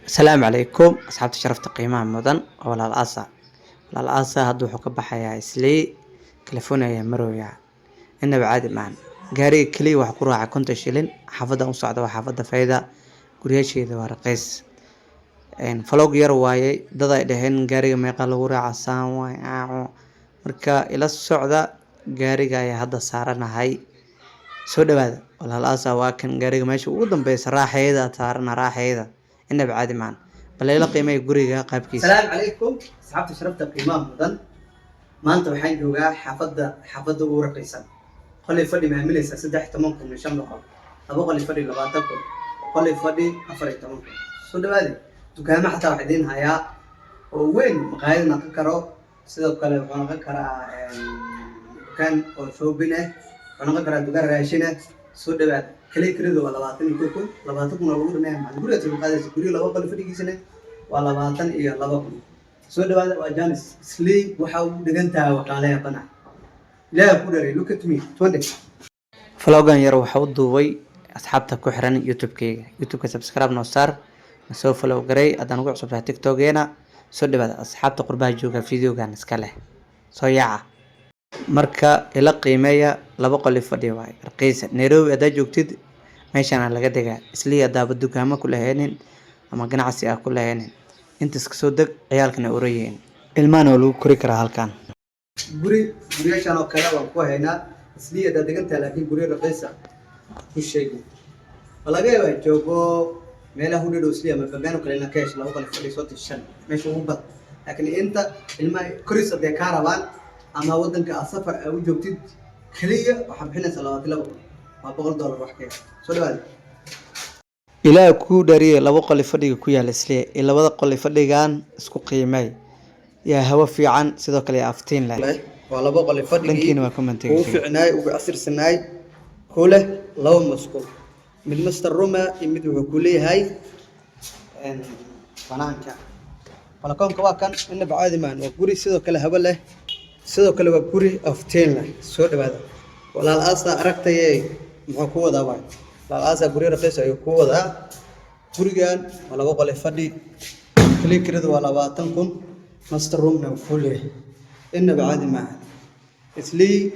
السلام عليكم أصحابتي شرفت قيمة مدن ولا الأسا هادو حكا بحيا إسلي كاليفورنيا مرويا إنه بعاد معن قاري كلي وحكو راعي كنت شيلين حافظة مصعدة وحافظة فايدة قريشي ذو رقيس إن فلوق يرواي دادا إدهين قاري ميقا لغوري عسان واي مركا إلا السعودة قاري قايا هادا سارنا هاي سو دواada walaalaasaa waa kan gaariga meesha ugu dambeysa raaxeeda taarana raaxeeda inaba caadi maan baleela qiimay guriga qaabkiisa السلام عليكم أصحابتي شرفت قيمة مدن maanta waxaan joogaa xaafadda ugu raqiisan qolay fadhi maamuleysa 13 kun 5 boqol laba qolay fadhi 20 kun qolay fadhi 14 kun soo dhawaade dukaamo xataa wax idin hayaa oo weyn maqaayad naqan karo sidoo kale wuxuu naqan karaa dukaan oo shoobin ah wuxuu naqan karaa dukaan raashin ah soo dhawaade kale kiradu waa 20 kun oo lagu dhameeyay macna guriga tilqaadaysa guriga laba qolay fadhigiisana waa 22 kun soo dhawaada waa Janis Sleep waxa uu dhigantaa waqaaleya bana ilaahay ku dharay look at me 20 vlogan yar waxa uu duubay asxaabta ku xiran youtube-ka subscribe noo saar ma soo follow garay adaan ugu cusubtahay tiktok-geena soo dhawaada asxaabta qurbaha jooga videogan iska leh soo yaaca marka ila qiimeeya laba qol fadhi waay raqiisa Nairobi adaa joogtid meeshaan laga degaa Sleep adaaba dukaamo ku laheenin ama ganacsi ah ku laheenin inta iska soo deg ciyaalkana urayeen ilmaana lagu kori karaa halkan guriyaashan oo kale waan ku haynaa Sleep adaa degantaa laakiin guriga raqiisa ku sheegay walaga yaabaa joogo meelaha u dhow Sleep ama baan kale in cash laba qol fadhi soo tishan meesha ugu bad laakiin inta ilmaha korisa de ka rabaan ama wadanka safar ay u joogtid kaliya waxa bixinaysa 22 waa $100 wax ka soo dhawaad ilaa ku dhariye laba qol fadhiga ku yaal Sleep ee labada qol fadhigan isku qiimay yaa hawa fiican sidoo kale aftiin leh waa laba qol fadhiga linkiina waa commentiga oo fiicnay ugu asirsanay kule laba masquul mid master room iyo mid wuxuu ku leeyahay banaanka balkoonka waa kan inaba caadi maan waa guri sidoo kale hawa leh sidoo kale waa guri aftiin leh soo dhawaada walaal aasta aragtay muxuu ku wadaa waay walaal guri raqiis ayuu ku wadaa gurigan waa laba qol fadhi kliikradu waa 20 kun master room-na wuxuu leeyahay inaba caadi ma Sleep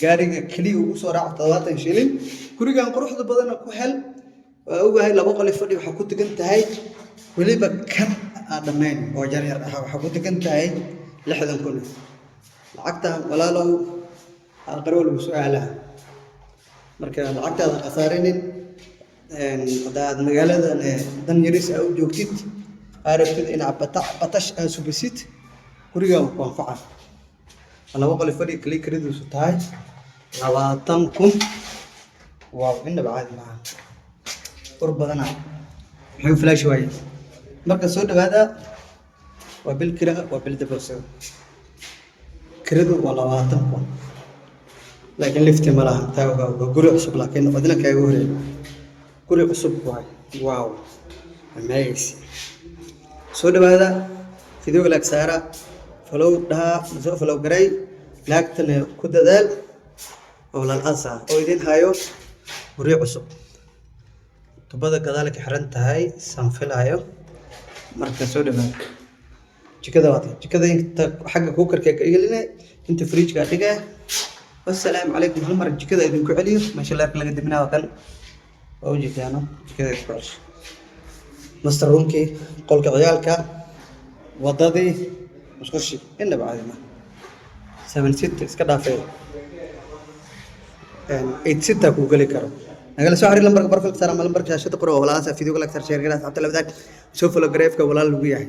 gaariga kaliya ugu soo raac 70 shilin gurigan quruxda badan ku hel waa ogahay laba qol fadhi waxa ku degan tahay waliba kan dhamayn oo jar yar ah waxa ku degan tahay 60 kun lacagta walaalow aqroo lagu su'aalaha marka lacagtaada qasaarinin hadaad magaalada dan yaris u joogtid aragtid in batash subisit guriga ku anfaca laba qol fadhi kliikradiisu tahay 20 kun waaw inaba caadi ma qor badana wuxuu flash way marka soo dhawaada waa bil kira waa bil dabasho kiradu waa 20 kun laakiin lifti ma laha taaga guri cusub laakiin wadana kaaga horeey guri cusub waay waaw amazing soo dhawaada video like saara follow soo follow garay laagtana ku dadaal oo lan asa oo idin hayo guri cusub tubada gadaal ka xiran tahay san filayo marka soo dhawaada jikada inta xagga ku karkay igalina inta fridge ka dhiga والسلام عليكم هل مرة كذا إذا كعلي ما شاء الله لقد دمنا وكان أوجي كانوا كذا كعش مستر رومكي قولك عيالك وضدي مش خشي إنه بعد ما 7-6 إسكدا في 8-6 كوكلي كرو نقول سؤال لمبر برفق سلام لمبر شاشة قرأ ولا أنسى فيديو لك ترى شير كذا حتى لو بدك شوف لو جريفك ولا لو بيعه